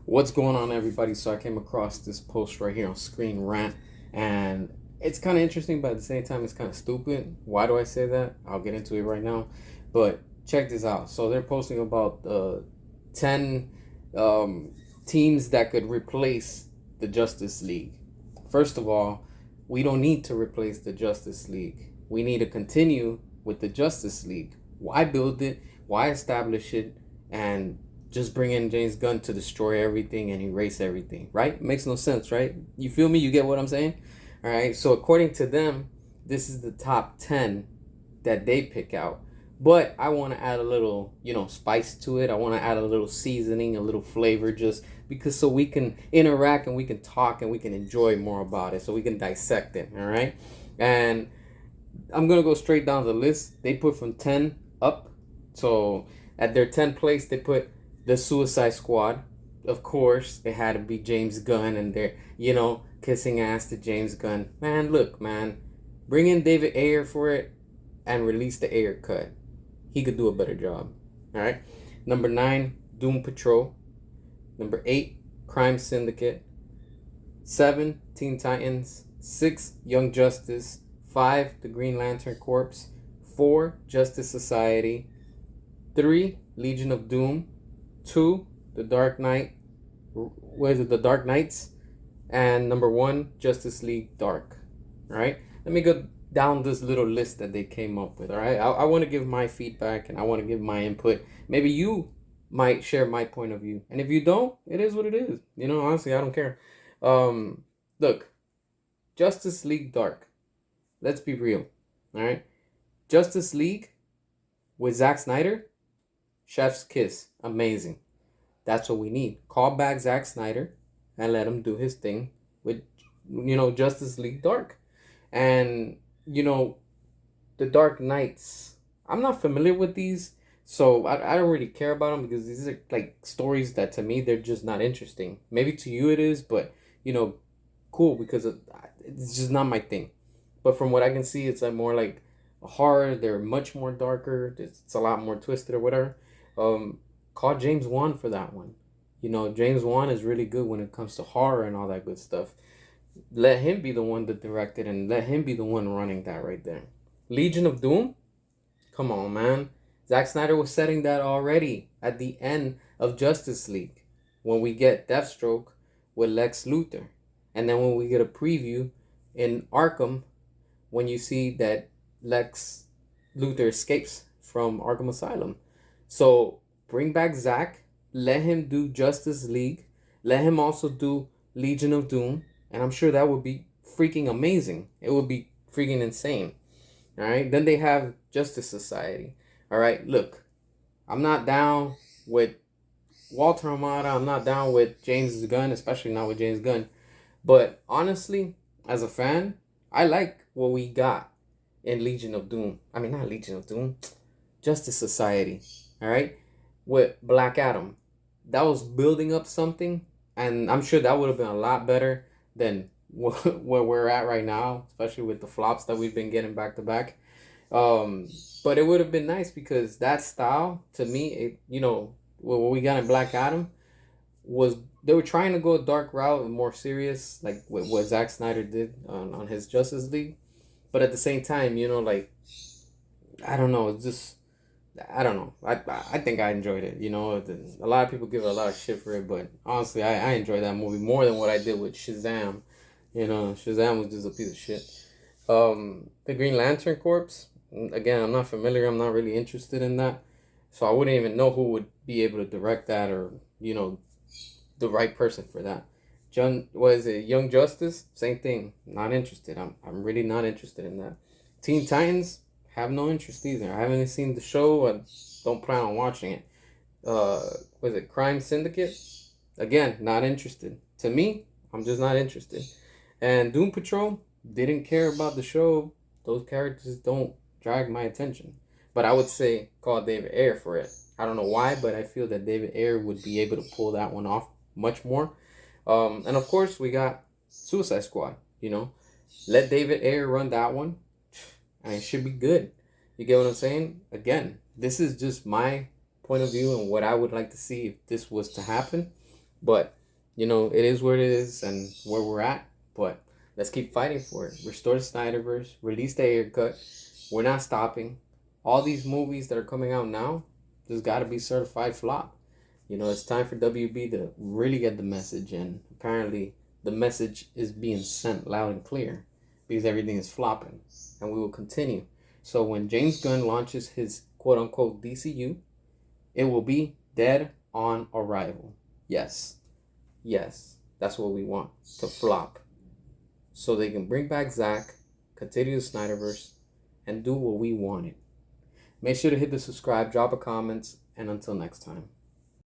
What's going on, everybody? So I came across this post right here on Screen Rant, and it's kind of interesting, but at the same time, it's kind of stupid. Why do I say that? I'll get into it right now. But check this out. So they're posting about 10 um, teams that could replace the Justice League. First of all, we don't need to replace the Justice League. We need to continue with the Justice League. Why build it? Why establish it? And just bring in James Gunn to destroy everything and erase everything, right? Makes no sense, right? You feel me? You get what I'm saying? All right. So according to them, this is the top 10 that they pick out. But I want to add a little, spice to it. I want to add a little seasoning, a little flavor, just because so we can interact and we can talk and we can enjoy more about it, so we can dissect it. All right. And I'm gonna go straight down the list. They put from 10 up. So at their 10th place, they put the Suicide Squad. Of course, it had to be James Gunn, and they're kissing ass to James Gunn. Man, look, man, bring in David Ayer for it, and release the Ayer cut. He could do a better job. All right. Number 9, Doom Patrol. Number 8, Crime Syndicate. 7, Teen Titans. 6, Young Justice. 5, The Green Lantern Corps. 4, Justice Society. 3, Legion of Doom. 2, The Dark Knight. What is it? The Dark Knights. And number 1, Justice League Dark. All right. Let me go down this little list that they came up with. All right. I want to give my feedback and I want to give my input. Maybe you might share my point of view. And if you don't, it is what it is. Honestly, I don't care. Look, Justice League Dark. Let's be real. All right. Justice League with Zack Snyder, chef's kiss. Amazing. That's what we need. Call back Zack Snyder and let him do his thing with, Justice League Dark. And, the Dark Knights. I'm not familiar with these, so I don't really care about them because these are like stories that to me, they're just not interesting. Maybe to you it is, but, cool because it's just not my thing. But from what I can see, it's like more like horror. They're much more darker. It's a lot more twisted or whatever. Call James Wan for that one. James Wan is really good when it comes to horror and all that good stuff. Let him be the one that directed and let him be the one running that right there. Legion of Doom? Come on, man. Zack Snyder was setting that already at the end of Justice League when we get Deathstroke with Lex Luthor. And then when we get a preview in Arkham when you see that Lex Luthor escapes from Arkham Asylum. So bring back Zack, let him do Justice League, let him also do Legion of Doom, and I'm sure that would be freaking amazing. It would be freaking insane. All right. Then they have Justice Society. All right. Look, I'm not down with Walter Amada. I'm not down with James Gunn, especially not with James Gunn. But honestly, as a fan, I like what we got in Legion of Doom. I mean, not Legion of Doom, Justice Society. All right. With Black Adam. That was building up something. And I'm sure that would have been a lot better than where we're at right now, especially with the flops that we've been getting back to back. But it would have been nice because that style, to me, what we got in Black Adam was they were trying to go a dark route and more serious, like what Zack Snyder did on his Justice League. But at the same time, like, I don't know, it's just, I don't know. I think I enjoyed it. A lot of people give it a lot of shit for it, but honestly, I enjoyed that movie more than what I did with Shazam. Shazam was just a piece of shit. The Green Lantern Corps, again, I'm not familiar. I'm not really interested in that. So I wouldn't even know who would be able to direct that or, the right person for that. Young Justice? Same thing. Not interested. I'm really not interested in that. Teen Titans? Have no interest either. I haven't seen the show. I don't plan on watching it. Was it Crime Syndicate? Again, not interested. To me, I'm just not interested. And Doom Patrol, didn't care about the show. Those characters don't drag my attention. But I would say call David Ayer for it. I don't know why, but I feel that David Ayer would be able to pull that one off much more. And of course, we got Suicide Squad. Let David Ayer run that one. And it should be good. You get what I'm saying? Again, this is just my point of view and what I would like to see if this was to happen. But, it is what it is and where we're at. But let's keep fighting for it. Restore the Snyderverse, release the Ayer cut. We're not stopping. All these movies that are coming out now, there's got to be certified flop. It's time for WB to really get the message, and apparently the message is being sent loud and clear because everything is flopping, and we will continue. So when James Gunn launches his quote-unquote DCU, it will be dead on arrival. Yes, that's what we want, to flop, so they can bring back Zack, continue the Snyderverse, and do what we wanted. Make sure to hit the subscribe, drop a comment, and until next time.